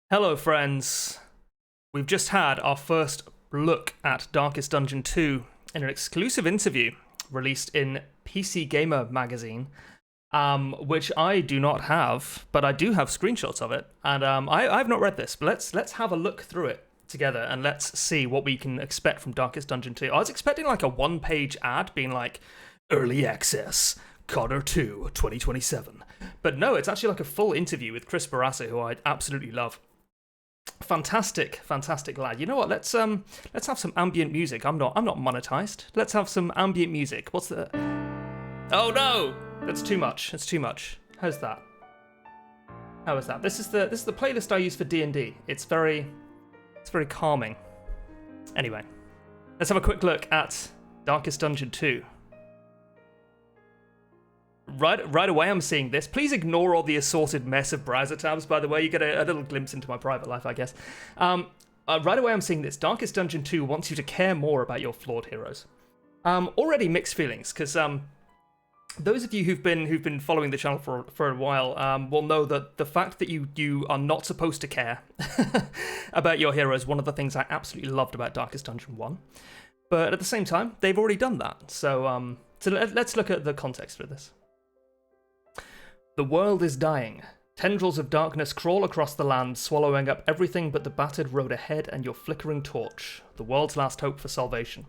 Hello, friends. We've just had our first look at Darkest Dungeon 2 in an exclusive interview released in PC Gamer magazine, which I do not have, but I do have screenshots of it. And I've not read this, but let's have a look through it together and let's see what we can expect from Darkest Dungeon 2. I was expecting like a one-page ad being like, Early Access, Connor 2, 2027. But no, it's actually like a full interview with Chris Barassa, who I absolutely love. Fantastic lad. You know what? Let's have some ambient music. I'm not monetized. Let's have some ambient music. What's the? Oh no, that's too much. That's too much. How's that? How is that? This is the playlist I use for D&D. It's very calming. Anyway, let's have a quick look at Darkest Dungeon 2. Right away, I'm seeing this. Please ignore all the assorted mess of browser tabs, by the way. You get a little glimpse into my private life, I guess. Right away, I'm seeing this. Darkest Dungeon 2 wants you to care more about your flawed heroes. Already mixed feelings, because those of you who've been following the channel for a while will know that the fact that you are not supposed to care about your heroes is one of the things I absolutely loved about Darkest Dungeon 1. But at the same time, they've already done that. So let's look at the context for this. The world is dying. Tendrils of darkness crawl across the land, swallowing up everything but the battered road ahead and your flickering torch, the world's last hope for salvation.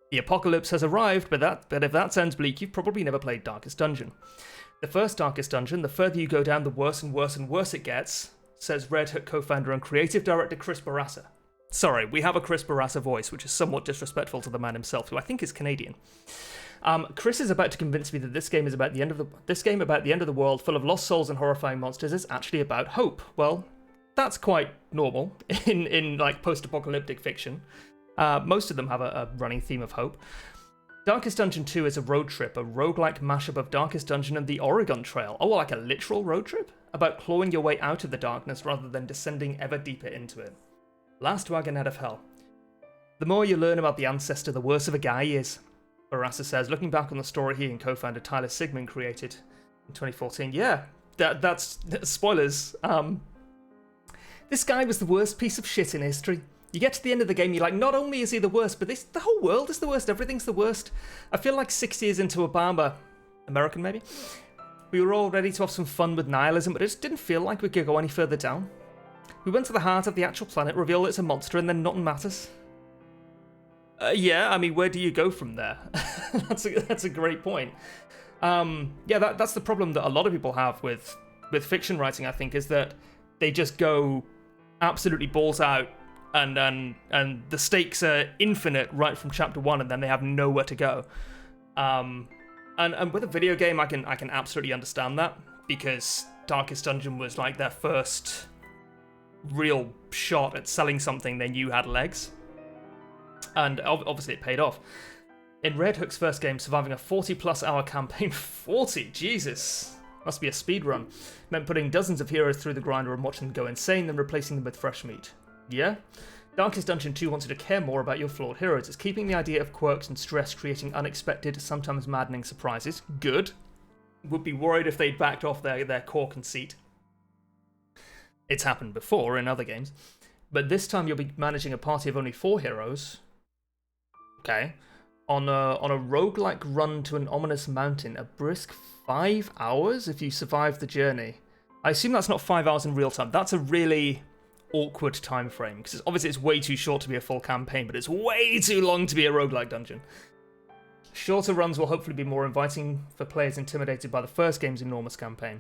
The apocalypse has arrived, but if that sounds bleak, you've probably never played Darkest Dungeon. The first Darkest Dungeon, the further you go down, the worse and worse and worse it gets, says Red Hook co-founder and creative director Chris Barassa. Sorry, we have a Chris Barassa voice, which is somewhat disrespectful to the man himself, who I think is Canadian. Chris is about to convince me that this game about the end of the world, full of lost souls and horrifying monsters, is actually about hope. Well, that's quite normal in like post-apocalyptic fiction. Most of them have a running theme of hope. Darkest Dungeon 2 is a road trip, a roguelike mashup of Darkest Dungeon and the Oregon Trail. Oh, like a literal road trip? About clawing your way out of the darkness rather than descending ever deeper into it. Last wagon out of hell. The more you learn about the ancestor, the worse of a guy he is. Barassa says, looking back on the story he and co-founder Tyler Sigmund created in 2014. Yeah, that's spoilers. This guy was the worst piece of shit in history. You get to the end of the game, you're like, not only is he the worst, but the whole world is the worst. Everything's the worst. I feel like 6 years into Obama, American maybe, we were all ready to have some fun with nihilism, but it just didn't feel like we could go any further down. We went to the heart of the actual planet, revealed it's a monster, and then nothing matters. Yeah, I mean, where do you go from there? That's a great point. Yeah, that's the problem that a lot of people have with fiction writing, I think, is that they just go absolutely balls out, and the stakes are infinite right from chapter 1, and then they have nowhere to go. And with a video game, I can absolutely understand that, because Darkest Dungeon was like their first real shot at selling something they knew had legs. And obviously it paid off. In Red Hook's first game, surviving a 40-plus hour campaign, 40, Jesus, must be a speed run, meant putting dozens of heroes through the grinder and watching them go insane, then replacing them with fresh meat. Yeah? Darkest Dungeon 2 wants you to care more about your flawed heroes. It's keeping the idea of quirks and stress, creating unexpected, sometimes maddening surprises. Good. Would be worried if they'd backed off their core conceit. It's happened before in other games. But this time you'll be managing a party of only 4 heroes. Okay. On a roguelike run to an ominous mountain, a brisk 5 hours if you survive the journey. I assume that's not 5 hours in real time. That's a really awkward time frame, because obviously it's way too short to be a full campaign, but it's way too long to be a roguelike dungeon. Shorter runs will hopefully be more inviting for players intimidated by the first game's enormous campaign.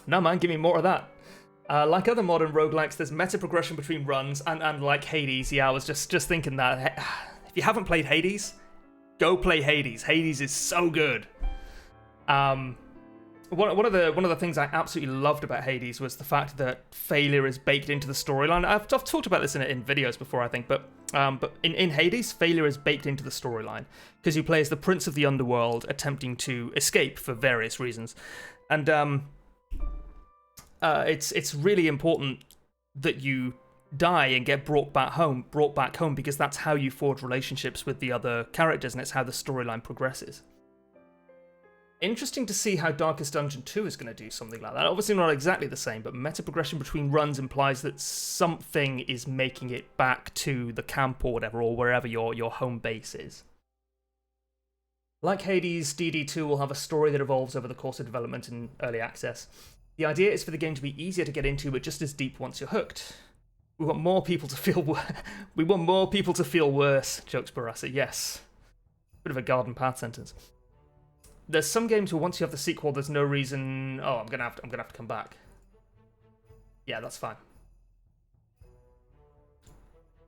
No man, give me more of that. Like other modern roguelikes, there's meta progression between runs, and like Hades, yeah, I was just thinking that. If you haven't played Hades, go play Hades. Hades is so good. One of the things I absolutely loved about Hades was the fact that failure is baked into the storyline. I've talked about this in videos before, I think, but in Hades, failure is baked into the storyline because you play as the prince of the underworld attempting to escape for various reasons, and it's really important that you die and get brought back home because that's how you forge relationships with the other characters, and it's how the storyline progresses. Interesting to see how Darkest Dungeon 2 is going to do something like that. Obviously not exactly the same, but meta progression between runs implies that something is making it back to the camp or whatever, or wherever your home base is. Like Hades, DD2 will have a story that evolves over the course of development in early access. The idea is for the game to be easier to get into, but just as deep once you're hooked. We want more people to feel worse, jokes Barassa. Yes. Bit of a Garden Path sentence. There's some games where once you have the sequel, there's no reason. Oh, I'm gonna have to come back. Yeah, that's fine.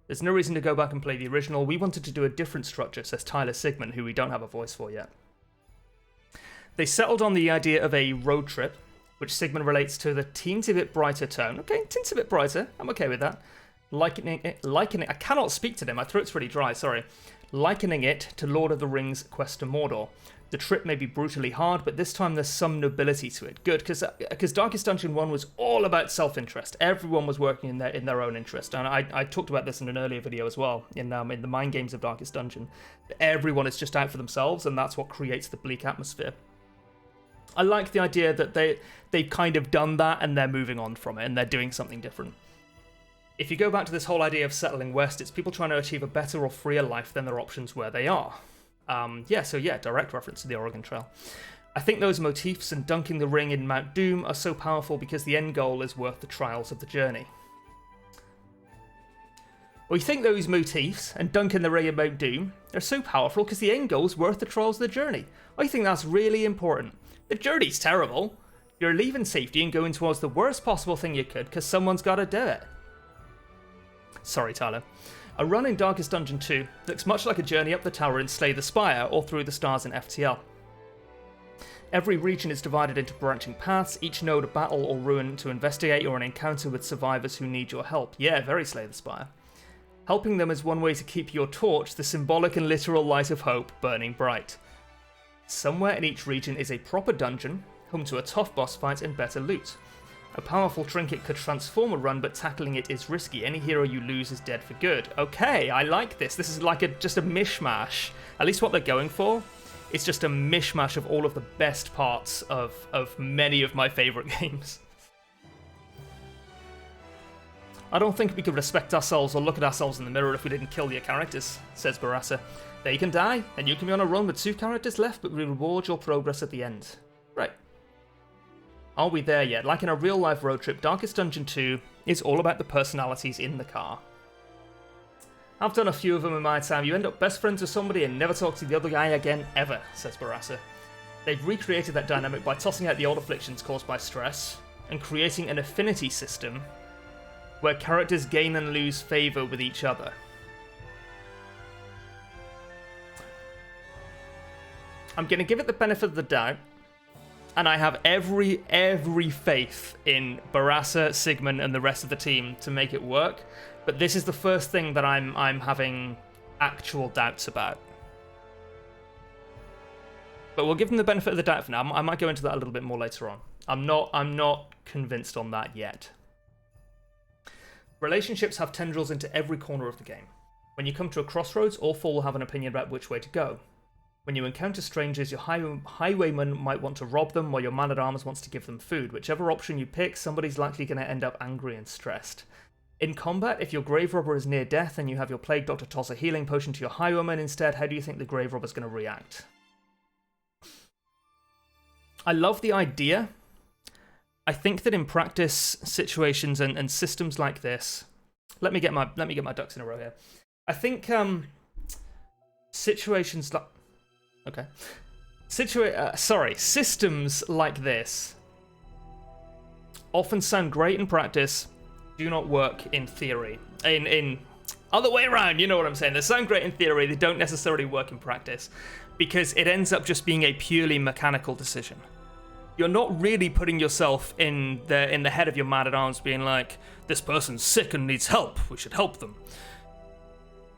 There's no reason to go back and play the original. We wanted to do a different structure, says Tyler Sigmund, who we don't have a voice for yet. They settled on the idea of a road trip, which Sigmund relates to the teensy bit brighter tone. Okay, teensy bit brighter. I'm okay with that. Likening it. I cannot speak today. My throat's really dry. Sorry. Likening it to Lord of the Rings: Quest to Mordor. The trip may be brutally hard, but this time there's some nobility to it. Good, because Darkest Dungeon 1 was all about self-interest. Everyone was working in their own interest. And I talked about this in an earlier video as well, in the Mind Games of Darkest Dungeon. Everyone is just out for themselves, and that's what creates the bleak atmosphere. I like the idea that they've kind of done that, and they're moving on from it, and they're doing something different. If you go back to this whole idea of settling west, it's people trying to achieve a better or freer life than their options where they are. Direct reference to the Oregon Trail. I think those motifs and dunking the ring in Mount Doom are so powerful because the end goal is worth the trials of the journey. We think those motifs and dunking the ring in Mount Doom are so powerful because the end goal is worth the trials of the journey. I think that's really important. The journey's terrible. You're leaving safety and going towards the worst possible thing you could because someone's got to do it. Sorry, Tyler. A run in Darkest Dungeon 2 looks much like a journey up the tower in Slay the Spire or through the stars in FTL. Every region is divided into branching paths, each node a battle or ruin to investigate or an encounter with survivors who need your help. Yeah, very Slay the Spire. Helping them is one way to keep your torch, the symbolic and literal light of hope, burning bright. Somewhere in each region is a proper dungeon, home to a tough boss fight and better loot. A powerful trinket could transform a run, but tackling it is risky. Any hero you lose is dead for good. Okay, I like this. This is like just a mishmash. At least what they're going for. It's just a mishmash of all of the best parts of many of my favourite games. I don't think we could respect ourselves or look at ourselves in the mirror if we didn't kill your characters, says Barassa. They can die, and you can be on a run with 2 characters left, but we reward your progress at the end. Right. Are we there yet? Like in a real-life road trip, Darkest Dungeon 2 is all about the personalities in the car. I've done a few of them in my time. You end up best friends with somebody and never talk to the other guy again, ever, says Barassa. They've recreated that dynamic by tossing out the old afflictions caused by stress and creating an affinity system where characters gain and lose favour with each other. I'm going to give it the benefit of the doubt. And I have every faith in Barassa, Sigmund, and the rest of the team to make it work. But this is the first thing that I'm having actual doubts about. But we'll give them the benefit of the doubt for now. I might go into that a little bit more later on. I'm not convinced on that yet. Relationships have tendrils into every corner of the game. When you come to a crossroads, all 4 will have an opinion about which way to go. When you encounter strangers, your highwayman might want to rob them, while your man-at-arms wants to give them food. Whichever option you pick, somebody's likely going to end up angry and stressed. In combat, if your grave robber is near death and you have your plague doctor toss a healing potion to your highwayman instead, how do you think the grave robber's going to react? I love the idea. I think that in practice situations and systems like this, let me get my ducks in a row here. I think situations like systems like this often sound great in practice, do not work in theory. In other way around, you know what I'm saying. They sound great in theory, they don't necessarily work in practice because it ends up just being a purely mechanical decision. You're not really putting yourself in the head of your man-at-arms being like, this person's sick and needs help, we should help them.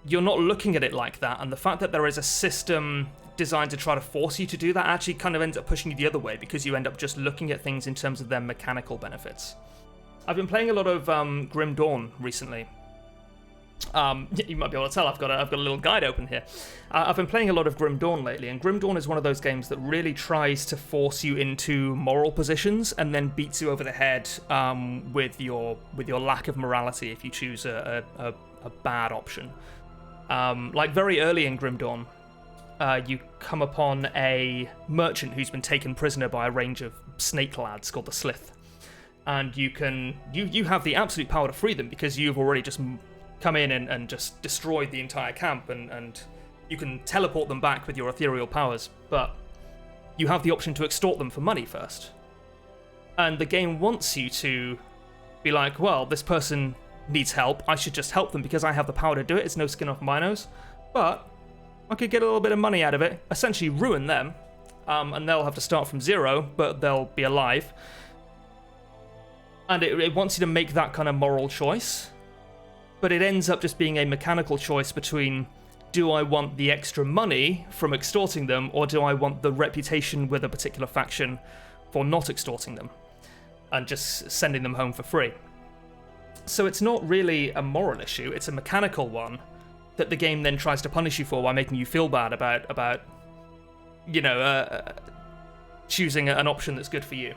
You're not looking at it like that, and the fact that there is a system designed to try to force you to do that actually kind of ends up pushing you the other way because you end up just looking at things in terms of their mechanical benefits. I've been playing a lot of Grim Dawn recently, You might be able to tell I've got a little guide open here. I've been playing a lot of Grim Dawn lately, and Grim Dawn is one of those games that really tries to force you into moral positions and then beats you over the head with your lack of morality if you choose a bad option. Like very early in Grim Dawn, you come upon a merchant who's been taken prisoner by a range of snake lads called the Slith, and you have the absolute power to free them because you've already just come in and just destroyed the entire camp, and you can teleport them back with your ethereal powers, but you have the option to extort them for money first. And the game wants you to be like, well, this person needs help, I should just help them because I have the power to do it, it's no skin off my nose, but I could get a little bit of money out of it, essentially ruin them, and they'll have to start from zero, but they'll be alive. And it wants you to make that kind of moral choice. But it ends up just being a mechanical choice between, do I want the extra money from extorting them, or do I want the reputation with a particular faction for not extorting them and just sending them home for free? So it's not really a moral issue, it's a mechanical one that the game then tries to punish you for by making you feel bad about choosing an option that's good for you.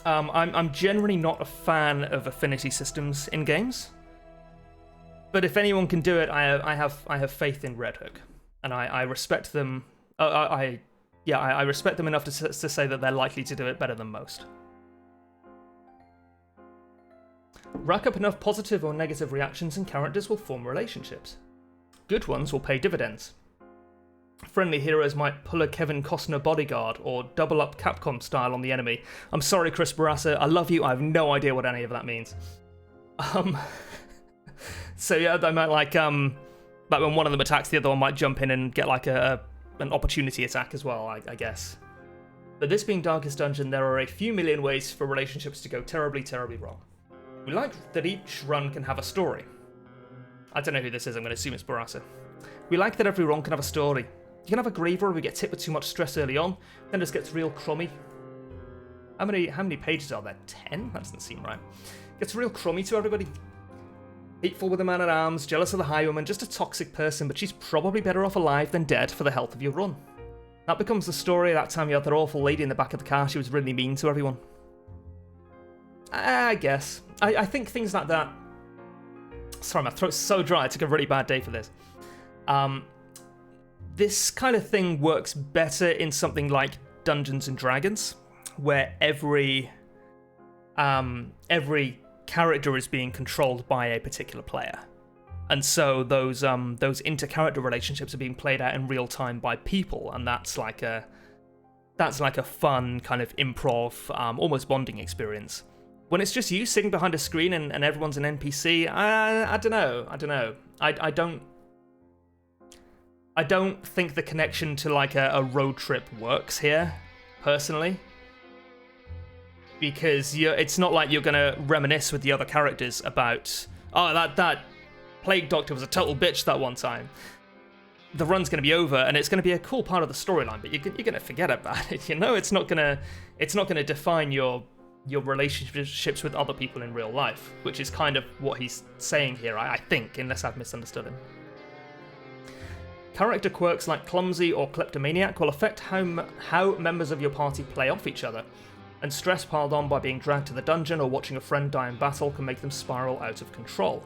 I'm generally not a fan of affinity systems in games. But if anyone can do it, I have faith in Red Hook, and I respect them. I respect them enough to say that they're likely to do it better than most. Rack up enough positive or negative reactions and characters will form relationships. Good ones will pay dividends. Friendly heroes might pull a Kevin Costner bodyguard or double up Capcom style on the enemy. I'm sorry, Chris Barassa, I love you, I have no idea what any of that means. So yeah, they might like when one of them attacks, the other one might jump in and get like an opportunity attack as well, I guess. But this being Darkest Dungeon, there are a few million ways for relationships to go terribly, terribly wrong. We like that each run can have a story. I don't know who this is, I'm going to assume it's Barassa. We like that every run can have a story. You can have a griever where we get hit with too much stress early on, then it just gets real crummy. How many pages are there? 10? That doesn't seem right. Gets real crummy to everybody. Hateful with the man-at-arms, jealous of the highwayman, just a toxic person, but she's probably better off alive than dead for the health of your run. That becomes the story that time you had that awful lady in the back of the car, she was really mean to everyone. I guess. I think things like that... Sorry, my throat's so dry, I took a really bad day for this. This kind of thing works better in something like Dungeons and Dragons, where every character is being controlled by a particular player, and so those inter-character relationships are being played out in real time by people, and that's like a fun kind of improv, almost bonding experience. When it's just you sitting behind a screen and everyone's an NPC, I don't know. I don't think the connection to like a road trip works here, personally. Because it's not like you're going to reminisce with the other characters about, oh, that plague doctor was a total bitch that one time. The run's going to be over, and it's going to be a cool part of the storyline, but you're going to forget about it. It's not going to define your relationships with other people in real life, which is kind of what he's saying here, I think, unless I've misunderstood him. Character quirks like clumsy or kleptomaniac will affect how members of your party play off each other. And stress piled on by being dragged to the dungeon or watching a friend die in battle can make them spiral out of control.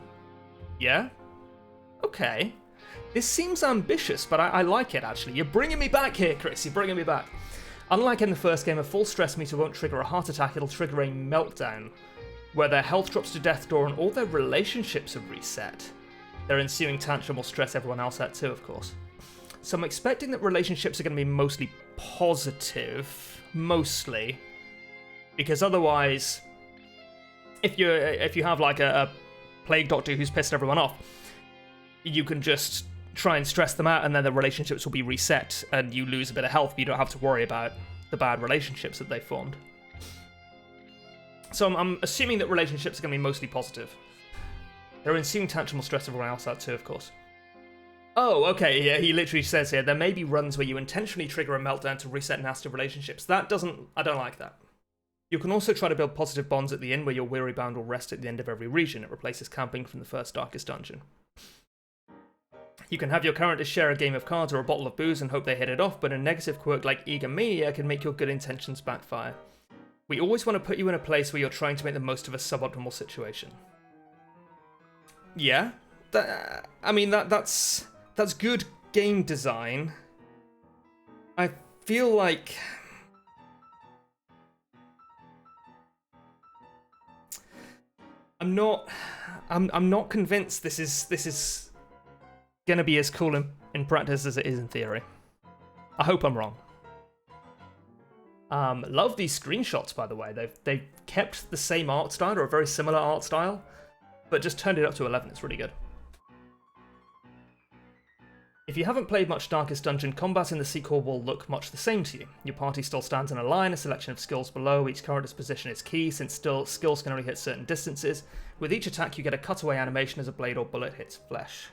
Yeah? Okay. This seems ambitious, but I like it, actually. You're bringing me back here, Chris. You're bringing me back. Unlike in the first game, a full stress meter won't trigger a heart attack, it'll trigger a meltdown, where their health drops to death door and all their relationships are reset. Their ensuing tantrum will stress everyone else out too, of course. So I'm expecting that relationships are going to be mostly positive. Mostly. Because otherwise, if you have like a plague doctor who's pissed everyone off, you can just try and stress them out, and then the relationships will be reset, and you lose a bit of health, but you don't have to worry about the bad relationships that they formed. So I'm assuming that relationships are going to be mostly positive. Their ensuing tantrum will stress everyone else out too, of course. Oh, okay, yeah, he literally says here, there may be runs where you intentionally trigger a meltdown to reset nasty relationships. I don't like that. You can also try to build positive bonds at the inn where your weary bound will rest at the end of every region. It replaces camping from the first Darkest Dungeon. You can have your characters share a game of cards or a bottle of booze and hope they hit it off, but a negative quirk like egomania can make your good intentions backfire. We always want to put you in a place where you're trying to make the most of a suboptimal situation. Yeah, that's good game design. I feel like I'm not convinced this is gonna be as cool in practice as it is in theory. I hope I'm wrong. Love these screenshots, by the way. They've kept the same art style, or a very similar art style, but just turned it up to 11. It's really good. If you haven't played much Darkest Dungeon, combat in the sequel will look much the same to you. Your party still stands in a line, a selection of skills below. Each character's position is key, since skills can only hit certain distances. With each attack, you get a cutaway animation as a blade or bullet hits flesh.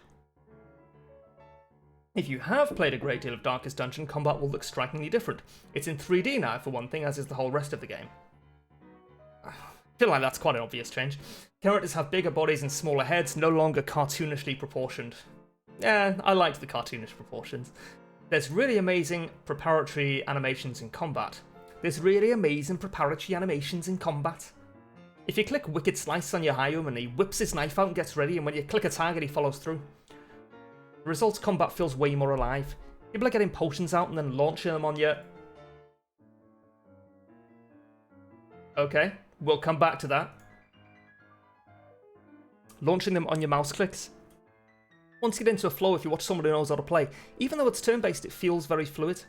If you have played a great deal of Darkest Dungeon, combat will look strikingly different. It's in 3D now, for one thing, as is the whole rest of the game. I feel like that's quite an obvious change. Characters have bigger bodies and smaller heads, no longer cartoonishly proportioned. Yeah, I liked the cartoonish proportions. There's really amazing preparatory animations in combat. If you click Wicked Slice on your Hayum and he whips his knife out and gets ready, and when you click a target he follows through. The results combat feels way more alive. People are getting potions out and then launching them on you. Okay, we'll come back to that. Launching them on your mouse clicks. Once you get into a flow, if you watch someone who knows how to play, even though it's turn-based, it feels very fluid.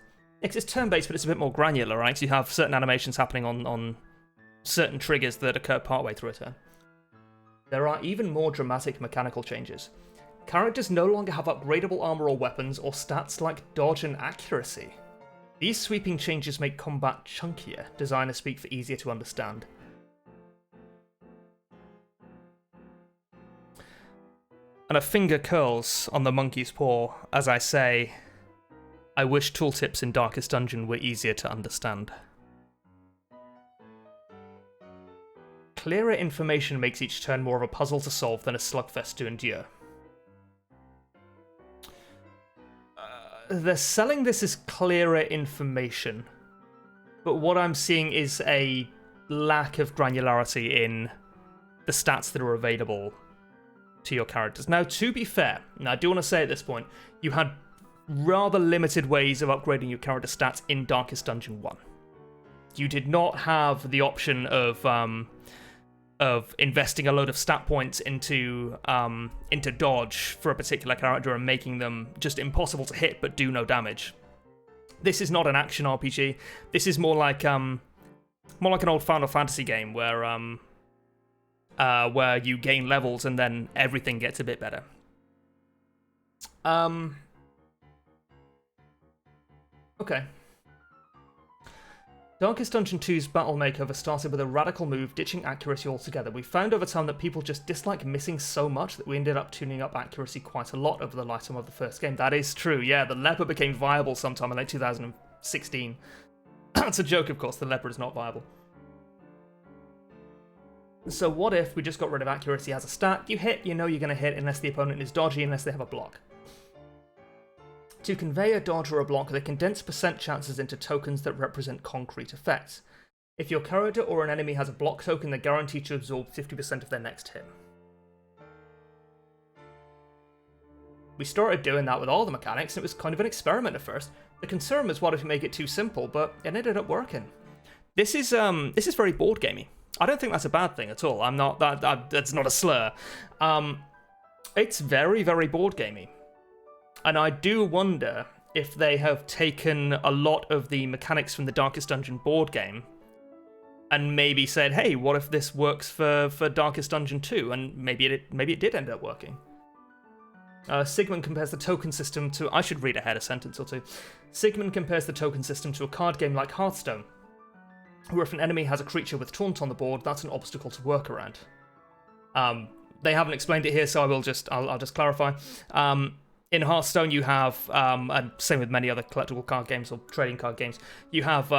It's turn-based, but it's a bit more granular, right? So you have certain animations happening on certain triggers that occur partway through a turn. There are even more dramatic mechanical changes. Characters no longer have upgradable armor or weapons, or stats like dodge and accuracy. These sweeping changes make combat chunkier, designers speak for easier to understand. And a finger curls on the monkey's paw as I say, I wish tooltips in Darkest Dungeon were easier to understand. Clearer information makes each turn more of a puzzle to solve than a slugfest to endure. They're selling this as clearer information, but what I'm seeing is a lack of granularity in the stats that are available to your characters. Now, to be fair, and I do want to say at this point, you had rather limited ways of upgrading your character stats in Darkest Dungeon 1. You did not have the option of investing a load of stat points into dodge for a particular character and making them just impossible to hit but do no damage. This is not an action RPG. This is more like an old Final Fantasy game where you gain levels and then everything gets a bit better. Okay. Darkest Dungeon 2's battle makeover started with a radical move, ditching accuracy altogether. We found over time that people just dislike missing so much that we ended up tuning up accuracy quite a lot over the lifetime of the first game. That is true, yeah, the Leper became viable sometime in late 2016. That's a joke, of course, the Leper is not viable. So what if we just got rid of accuracy as a stat? You hit, you know you're going to hit unless the opponent is dodgy, unless they have a block. To convey a dodge or a block, they condense percent chances into tokens that represent concrete effects. If your character or an enemy has a block token, they're guaranteed to absorb 50% of their next hit. We started doing that with all the mechanics, and it was kind of an experiment at first. The concern was, what if you make it too simple, but it ended up working. This is very board gamey. I don't think that's a bad thing at all. That's not a slur. It's very, very board gamey. And I do wonder if they have taken a lot of the mechanics from the Darkest Dungeon board game and maybe said, hey, what if this works for Darkest Dungeon 2? And maybe it did end up working. Sigmund compares the token system to... I should read ahead a sentence or two. Sigmund compares the token system to a card game like Hearthstone, where if an enemy has a creature with Taunt on the board, that's an obstacle to work around. They haven't explained it here, so I'll just clarify. In Hearthstone, you have, and same with many other collectible card games or trading card games, you have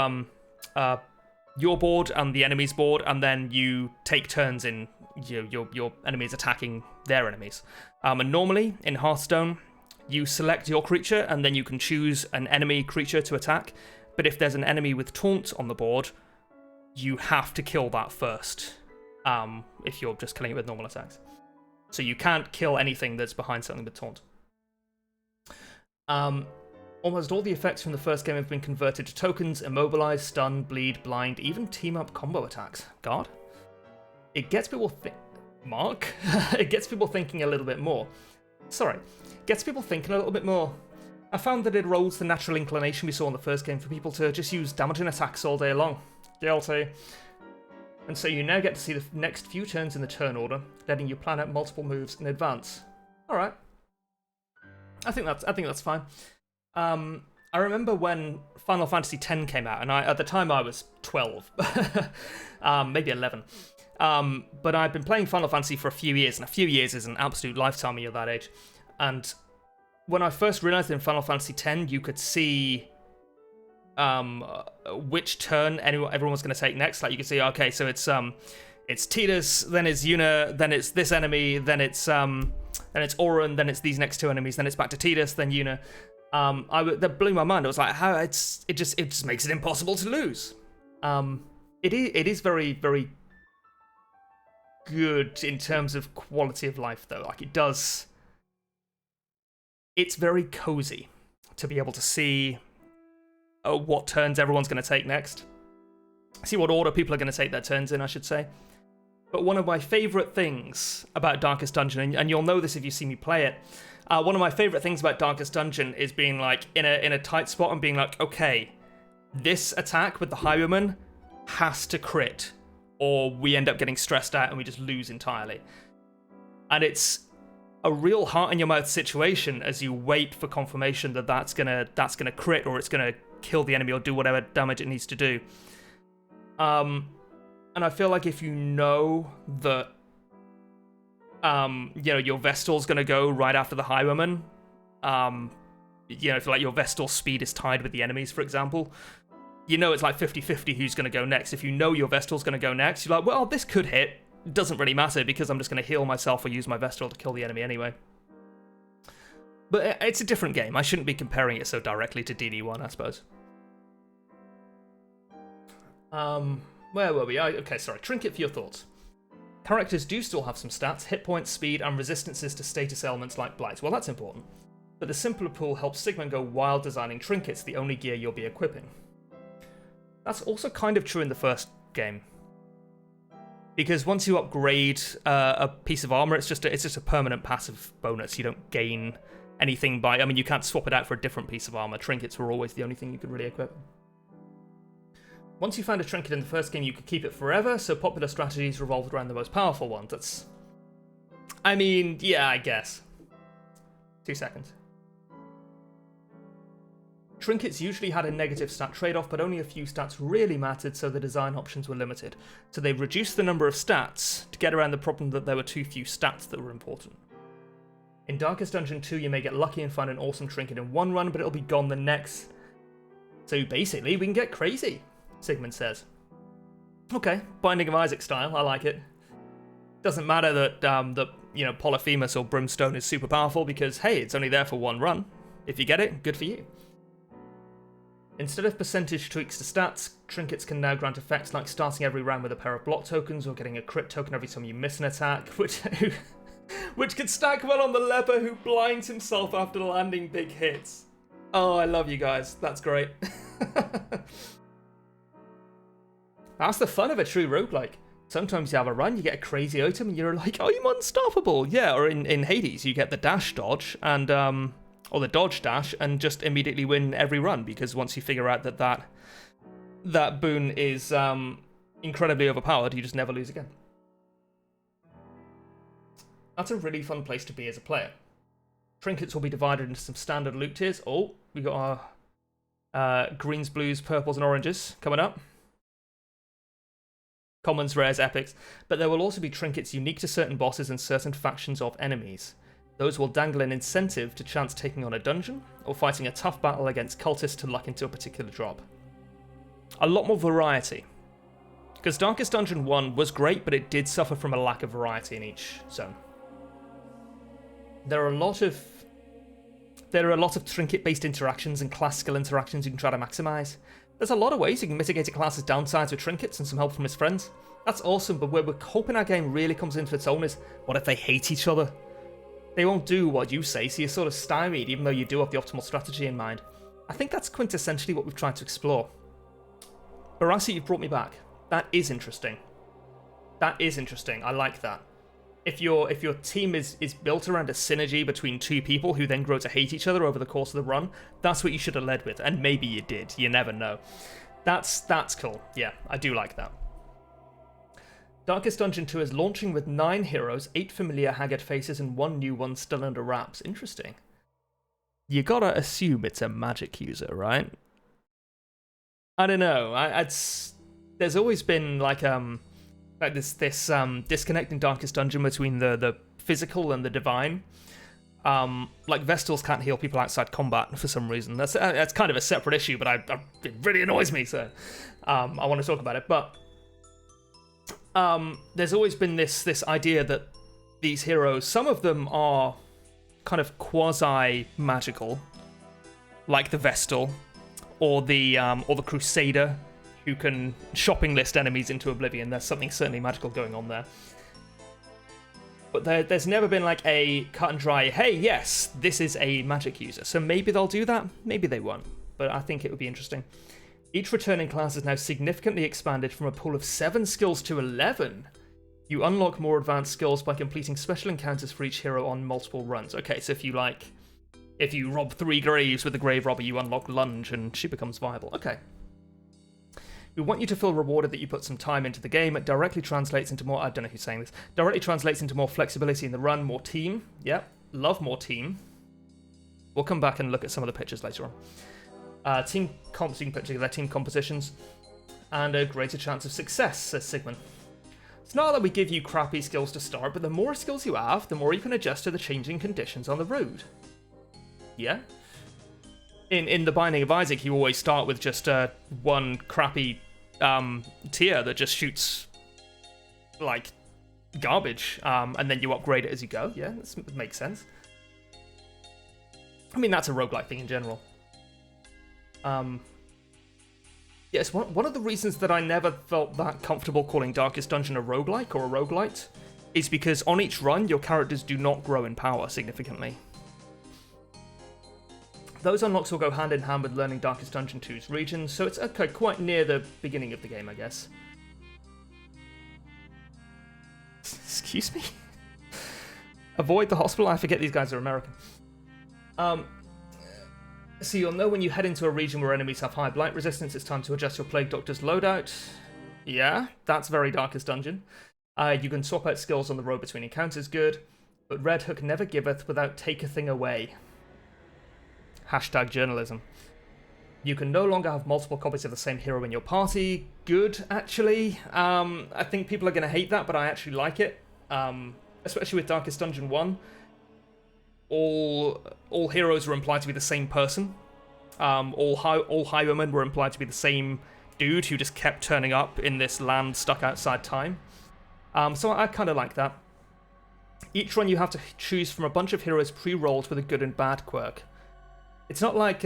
your board and the enemy's board, and then you take turns in your enemies attacking their enemies. And normally in Hearthstone, you select your creature and then you can choose an enemy creature to attack. But if there's an enemy with taunt on the board, you have to kill that first. If you're just killing it with normal attacks, so you can't kill anything that's behind something with taunt. Almost all the effects from the first game have been converted to tokens: immobilize, stun, bleed, blind, even team-up combo attacks. God. It gets people It gets people thinking a little bit more. Gets people thinking a little bit more. I found that it rolls the natural inclination we saw in the first game for people to just use damaging attacks all day long. Guilty. And so you now get to see the next few turns in the turn order, letting you plan out multiple moves in advance. Alright. I think that's fine. I remember when Final Fantasy X came out, and at the time I was 12, maybe 11. But I've been playing Final Fantasy for a few years, and a few years is an absolute lifetime when you're that age. And when I first realized in Final Fantasy X, you could see which turn everyone was going to take next. Like you could see, okay, so it's Tidus, then it's Yuna, then it's this enemy, then it's Auron, then it's these next two enemies, then it's back to Tidus, then Yuna. That blew my mind. I was like, how it just makes it impossible to lose. It is very, very good in terms of quality of life, though. Like it's very cozy to be able to see what turns everyone's going to take next. See what order people are going to take their turns in, I should say. But one of my favourite things about Darkest Dungeon, and you'll know this if you see me play it, one of my favourite things about Darkest Dungeon is being like in a tight spot and being like, okay, this attack with the Highwayman has to crit, or we end up getting stressed out and we just lose entirely. And it's a real heart-in-your-mouth situation as you wait for confirmation that that's gonna crit, or it's gonna kill the enemy or do whatever damage it needs to do. And I feel like if you know that your Vestal's gonna go right after the Highwayman, if like your Vestal speed is tied with the enemies, for example, it's like 50-50 who's gonna go next. If you know your Vestal's gonna go next, you're like, well, this could hit. It doesn't really matter because I'm just gonna heal myself or use my Vestal to kill the enemy anyway. But it's a different game. I shouldn't be comparing it so directly to DD1, I suppose. Where were we? Okay, sorry. Trinket for your thoughts. Characters do still have some stats: hit points, speed, and resistances to status elements like blight. Well, that's important. But the simpler pool helps Sigmund go wild designing trinkets, the only gear you'll be equipping. That's also kind of true in the first game. Because once you upgrade a piece of armor, it's just a permanent passive bonus. You don't gain anything by... I mean, you can't swap it out for a different piece of armor. Trinkets were always the only thing you could really equip. Once you found a trinket in the first game, you could keep it forever, so popular strategies revolved around the most powerful ones. That's... I mean, yeah, I guess. 2 seconds. Trinkets usually had a negative stat trade-off, but only a few stats really mattered, so the design options were limited. So they reduced the number of stats to get around the problem that there were too few stats that were important. In Darkest Dungeon 2, you may get lucky and find an awesome trinket in one run, but it'll be gone the next. So basically, we can get crazy, Sigmund says. Okay, Binding of Isaac style, I like it. Doesn't matter that Polyphemus or Brimstone is super powerful because, hey, it's only there for one run. If you get it, good for you. Instead of percentage tweaks to stats, trinkets can now grant effects like starting every round with a pair of block tokens or getting a crit token every time you miss an attack, which could stack well on the Leper who blinds himself after landing big hits. Oh, I love you guys. That's great. That's the fun of a true roguelike. Sometimes you have a run, you get a crazy item, and you're like, I'm unstoppable. Yeah, or in Hades, you get the dash dodge, and or the dodge dash, and just immediately win every run, because once you figure out that boon is incredibly overpowered, you just never lose again. That's a really fun place to be as a player. Trinkets will be divided into some standard loot tiers. Oh, we got our greens, blues, purples, and oranges coming up. Commons, rares, epics. But there will also be trinkets unique to certain bosses and certain factions of enemies. Those will dangle an incentive to chance taking on a dungeon, or fighting a tough battle against cultists to luck into a particular drop. A lot more variety. Because Darkest Dungeon 1 was great, but it did suffer from a lack of variety in each zone. There are a lot of trinket-based interactions and class skill interactions you can try to maximize. There's a lot of ways you can mitigate a class's downsides with trinkets and some help from his friends. That's awesome, but where we're hoping our game really comes into its own is, what if they hate each other? They won't do what you say, so you're sort of stymied, even though you do have the optimal strategy in mind. I think that's quintessentially what we've tried to explore. Barassi, you've brought me back. That is interesting. That is interesting. I like that. If your team is built around a synergy between two people who then grow to hate each other over the course of the run, that's what you should have led with, and maybe you did. You never know. That's cool. Yeah, I do like that. Darkest Dungeon 2 is launching with 9 heroes, 8 familiar haggard faces, and 1 new one still under wraps. Interesting. You gotta assume it's a magic user, right? I don't know. There's always been like this disconnect in Darkest Dungeon between the physical and the divine. Like Vestals can't heal people outside combat for some reason. That's kind of a separate issue, but it really annoys me. So I want to talk about it. But there's always been this idea that these heroes, some of them are kind of quasi-magical, like the Vestal, or the Crusader, who can shopping list enemies into oblivion. There's something certainly magical going on there. But there's never been like a cut and dry, hey, yes, this is a magic user. So maybe they'll do that, maybe they won't. But I think it would be interesting. Each returning class is now significantly expanded from a pool of 7 skills to 11. You unlock more advanced skills by completing special encounters for each hero on multiple runs. Okay, so if you rob 3 graves with the Grave Robber, you unlock Lunge and she becomes viable. Okay. We want you to feel rewarded that you put some time into the game. It directly translates into more... I don't know who's saying this. Directly translates into more flexibility in the run, more team. Yep, love more team. We'll come back and look at some of the pictures later on. Team comps, you can put together team compositions. And a greater chance of success, says Sigmund. It's not that we give you crappy skills to start, but the more skills you have, the more you can adjust to the changing conditions on the road. Yeah? In The Binding of Isaac, you always start with just one crappy tier that just shoots, like, garbage, and then you upgrade it as you go. Yeah, that makes sense. I mean, that's a roguelike thing in general. Yes, one of the reasons that I never felt that comfortable calling Darkest Dungeon a roguelike or a roguelite is because on each run, your characters do not grow in power significantly. Those unlocks will go hand in hand with learning Darkest Dungeon 2's regions, so it's okay, quite near the beginning of the game, I guess. Excuse me? Avoid the hospital? I forget these guys are American. So you'll know when you head into a region where enemies have high blight resistance, it's time to adjust your Plague Doctor's loadout. Yeah, that's very Darkest Dungeon. You can swap out skills on the road between encounters, good. But Red Hook never giveth without taketh away. Hashtag journalism. You can no longer have multiple copies of the same hero in your party. Good, actually. I think people are going to hate that, but I actually like it. Especially with Darkest Dungeon 1. All heroes were implied to be the same person. All highwaymen were implied to be the same dude who just kept turning up in this land stuck outside time. So I kind of like that. Each run you have to choose from a bunch of heroes pre-rolled with a good and bad quirk. It's not like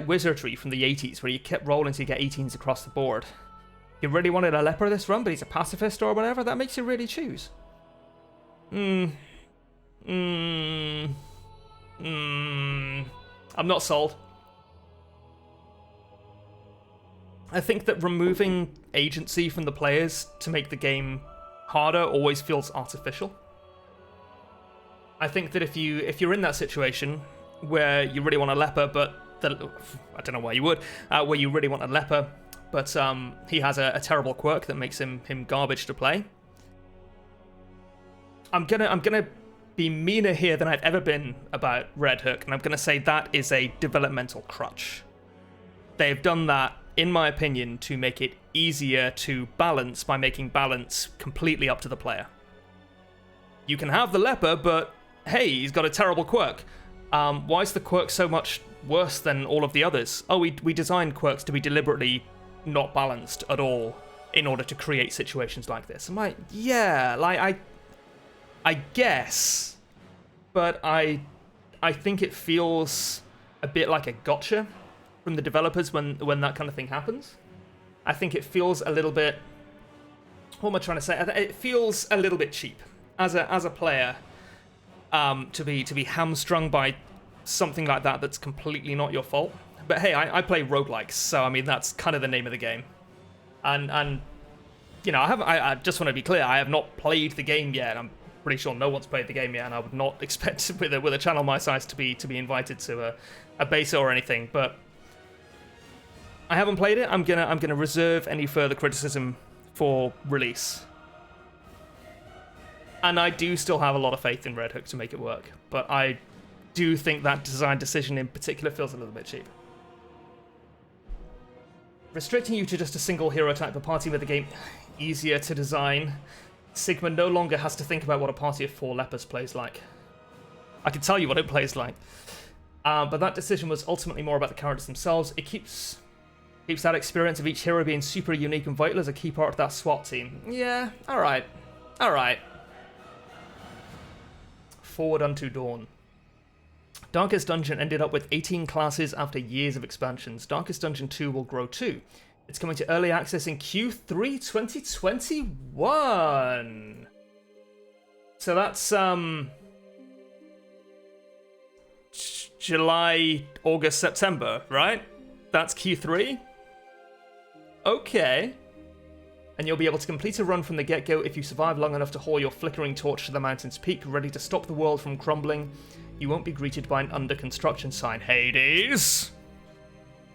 Wizardry from the 80s where you kept rolling till you get 18s across the board. You really wanted a leper this run, but he's a pacifist or whatever, that makes you really choose. I'm not sold. I think that removing agency from the players to make the game harder always feels artificial. I think that if you're in that situation where you really want a leper, but I don't know why you would, where you really want a leper, but he has a terrible quirk that makes him garbage to play. I'm gonna be meaner here than I've ever been about Red Hook, and I'm gonna say that is a developmental crutch. They've done that, in my opinion, to make it easier to balance by making balance completely up to the player. You can have the leper, but hey, he's got a terrible quirk. Why is the quirk so much worse than all of the others? Oh, we designed quirks to be deliberately not balanced at all in order to create situations like this. I'm like, yeah, like I guess, but I think it feels a bit like a gotcha from the developers when that kind of thing happens. I think it feels a little bit. What am I trying to say? It feels a little bit cheap as a player to be hamstrung by something like that that's completely not your fault. But hey, I play roguelikes, so I mean that's kind of the name of the game. And you know, I just want to be clear, I have not played the game yet. I'm pretty sure no one's played the game yet, and I would not expect with a channel my size to be invited to a beta or anything. But I haven't played it. I'm gonna reserve any further criticism for release. And I do still have a lot of faith in Red Hook to make it work, but I do think that design decision in particular feels a little bit cheap. Restricting you to just a single hero type of party with the game easier to design. Sigma no longer has to think about what a party of 4 lepers plays like. I can tell you what it plays like. But that decision was ultimately more about the characters themselves. It keeps that experience of each hero being super unique and vital as a key part of that SWAT team. Yeah, alright. Alright. Forward unto Dawn. Darkest Dungeon ended up with 18 classes after years of expansions. Darkest Dungeon 2 will grow too. It's coming to early access in Q3 2021. So that's July, August, September, right? That's Q3? Okay. And you'll be able to complete a run from the get-go if you survive long enough to haul your flickering torch to the mountain's peak, ready to stop the world from crumbling. You won't be greeted by an under-construction sign. Hades!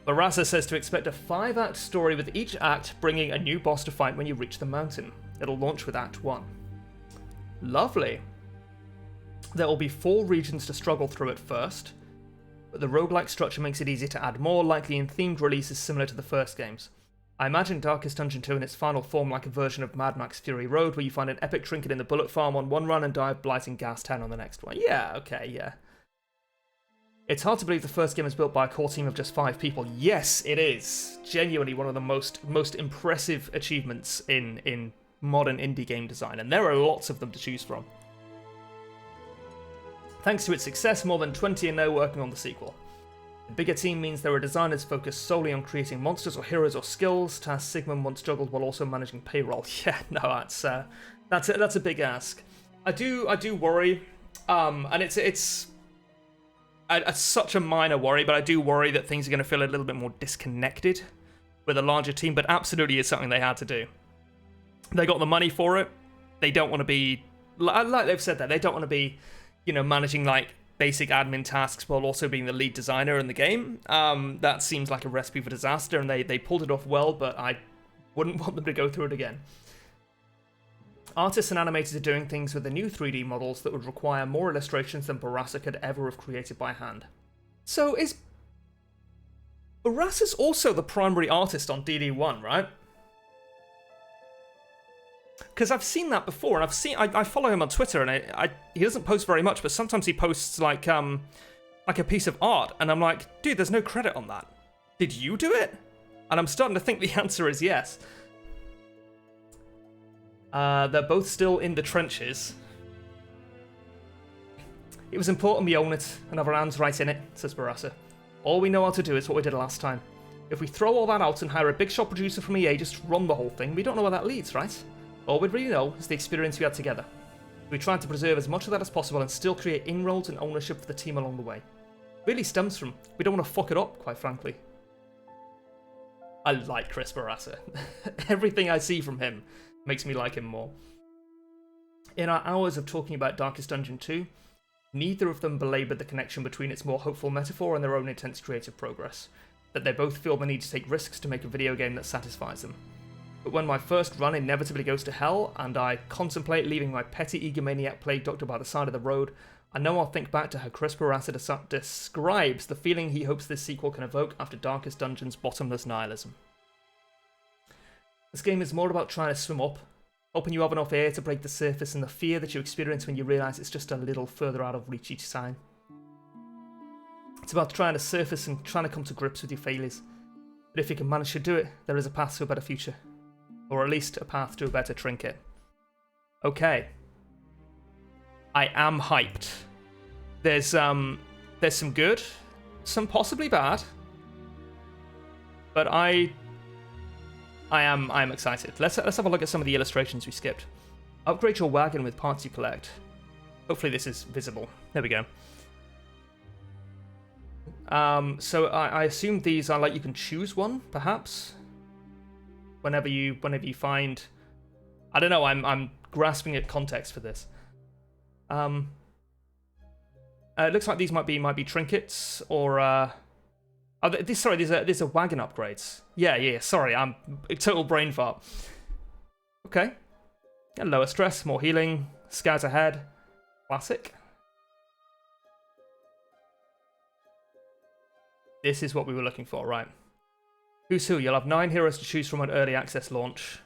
Barassa says to expect a 5-act story with each act bringing a new boss to fight when you reach the mountain. It'll launch with Act 1. Lovely. There will be 4 regions to struggle through at first, but the roguelike structure makes it easy to add more, likely in themed releases similar to the first games. I imagine Darkest Dungeon 2 in its final form like a version of Mad Max Fury Road, where you find an epic trinket in the bullet farm on one run and die of blighting gas town on the next one. Yeah, okay, yeah. It's hard to believe the first game is built by a core team of just 5 people. Yes, it is. Genuinely one of the most impressive achievements in modern indie game design, and there are lots of them to choose from. Thanks to its success, more than 20 are now working on the sequel. The bigger team means there are designers focused solely on creating monsters or heroes or skills, tasks Sigmund once juggled while also managing payroll. Yeah, no, that's a big ask. I do worry, and it's such a minor worry, but I do worry that things are going to feel a little bit more disconnected with a larger team. But absolutely, is something they had to do. They got the money for it. They don't want to be like they've said that they don't want to be, managing like basic admin tasks while also being the lead designer in the game. That seems like a recipe for disaster, and they pulled it off well, but I wouldn't want them to go through it again. Artists and animators are doing things with the new 3D models that would require more illustrations than Barassa could ever have created by hand. So is Barassa's also the primary artist on DD1, right? Because I've seen that before, and I follow him on Twitter, and he doesn't post very much, but sometimes he posts like a piece of art, and I'm like, dude, there's no credit on that. Did you do it? And I'm starting to think the answer is yes. They're both still in the trenches. It was important we own it and have our hands right in it, says Barassa. All we know how to do is what we did last time. If we throw all that out and hire a big shot producer from EA just to run the whole thing, we don't know where that leads, right? All we really know is the experience we had together. We tried to preserve as much of that as possible and still create inroads and ownership for the team along the way. It really stems from, we don't want to fuck it up, quite frankly. I like Chris Barassa. Everything I see from him makes me like him more. In our hours of talking about Darkest Dungeon 2, neither of them belaboured the connection between its more hopeful metaphor and their own intense creative progress, that they both feel the need to take risks to make a video game that satisfies them. But when my first run inevitably goes to hell, and I contemplate leaving my petty egomaniac plague doctor by the side of the road, I know I'll think back to how Chris Barassa describes the feeling he hopes this sequel can evoke after Darkest Dungeon's bottomless nihilism. This game is more about trying to swim up, hoping you have enough air to break the surface, and the fear that you experience when you realise it's just a little further out of reach each time. It's about trying to surface and trying to come to grips with your failures. But if you can manage to do it, there is a path to a better future. Or at least a path to a better trinket. Okay. I am hyped. There's some good, some possibly bad. But I am excited. Let's have a look at some of the illustrations we skipped. Upgrade your wagon with parts you collect. Hopefully this is visible. There we go. So I assume these are like you can choose one, perhaps. Whenever you find, I don't know. I'm grasping at context for this. It looks like these might be trinkets or. These are wagon upgrades. Yeah. Sorry, I'm a total brain fart. Okay. Yeah, lower stress, more healing, scouts ahead. Classic. This is what we were looking for, right? Who's who? You'll have 9 heroes to choose from an early access launch.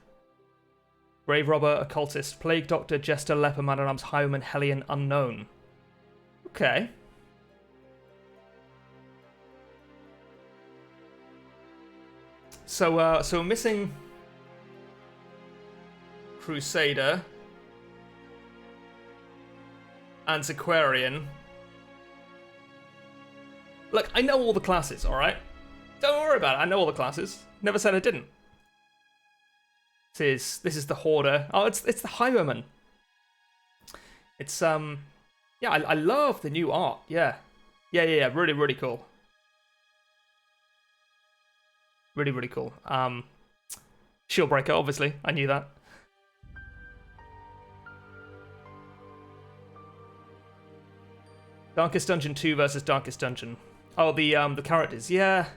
Grave Robber, Occultist, Plague Doctor, Jester, Leper, Man-at-Arms, Highwayman, Hellion, Unknown. Okay. So we're missing Crusader and Sequarian. Look, I know all the classes, alright? Don't worry about it, I know all the classes. Never said I didn't. This is the Hoarder. Oh, it's the Highwayman. It's, yeah, I love the new art, yeah. Yeah, really, really cool. Really, really cool. Shieldbreaker, obviously, I knew that. Darkest Dungeon 2 versus Darkest Dungeon. Oh, the characters, yeah.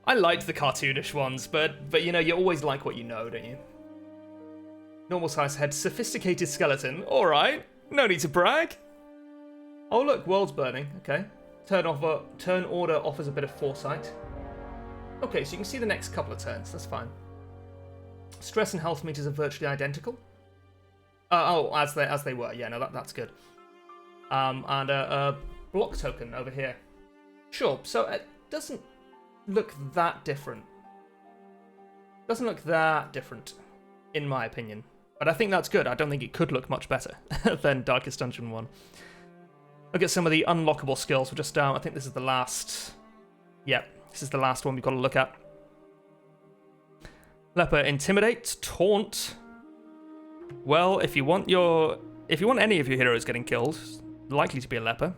I liked the cartoonish ones, but you know, you always like what you know, don't you? Normal size head, sophisticated skeleton. Alright, no need to brag. Oh look, world's burning, okay. Turn order offers a bit of foresight. Okay, so you can see the next couple of turns, that's fine. Stress and health meters are virtually identical. As they were, yeah, no, that's good. And a block token over here. Sure, so it doesn't look that different. Doesn't look that different, in my opinion. But I think that's good. I don't think it could look much better than Darkest Dungeon 1. Look at some of the unlockable skills. We're just, I think this is the last... Yep, this is the last one we've got to look at. Leper, Intimidate, Taunt. Well, if you want any of your heroes getting killed, likely to be a Leper.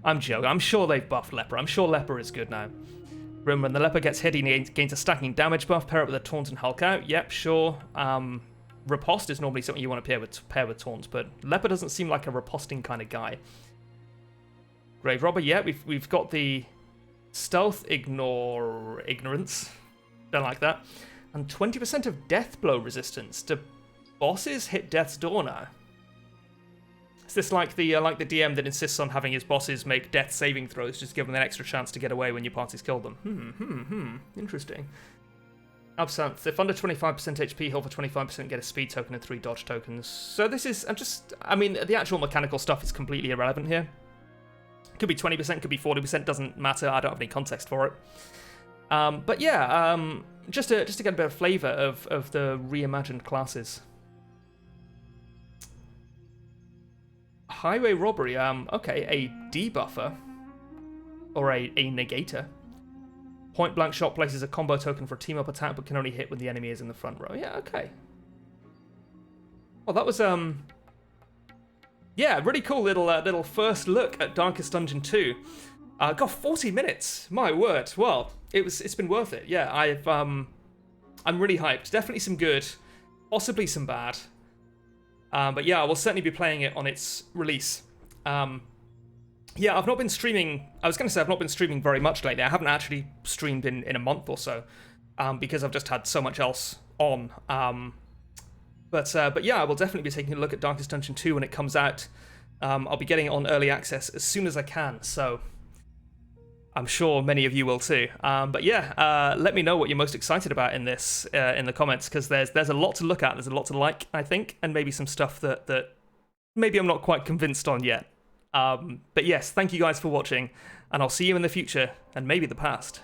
I'm joking. I'm sure they've buffed Leper. I'm sure Leper is good now. Remember, when the Leper gets hit, he gains a stacking damage buff. Pair it with a Taunt and Hulk out. Yep, sure. Riposte is normally something you want to pair with Taunt, but Leper doesn't seem like a riposting kind of guy. Grave Robber, yeah, we've got the Stealth Ignorance. Don't like that. And 20% of Death Blow resistance. Do bosses hit Death's Door now? Is this like the DM that insists on having his bosses make death saving throws, just give them an extra chance to get away when your party's killed them? Interesting. Absinthe. If under 25% HP, heal for 25%, get a speed token and 3 dodge tokens. So this is, I mean, the actual mechanical stuff is completely irrelevant here. Could be 20%, could be 40%, doesn't matter. I don't have any context for it. But yeah, just to get a bit of flavour of the reimagined classes. Highway Robbery, okay, a debuffer, or a negator. Point blank shot places a combo token for a team up attack, but can only hit when the enemy is in the front row. Yeah, okay. Well, that was, yeah, really cool little first look at Darkest Dungeon 2. Got 40 minutes, my word. Well, it's been worth it. Yeah, I'm really hyped. Definitely some good, possibly some bad. But yeah, I will certainly be playing it on its release. Yeah, I've not been streaming. I was going to say I've not been streaming very much lately. I haven't actually streamed in a month or so, because I've just had so much else on. But yeah, I will definitely be taking a look at Darkest Dungeon 2 when it comes out. I'll be getting it on early access as soon as I can, so I'm sure many of you will too. But yeah, let me know what you're most excited about in this in the comments, because there's a lot to look at. There's a lot to like, I think, and maybe some stuff that maybe I'm not quite convinced on yet. But yes, thank you guys for watching, and I'll see you in the future, and maybe the past.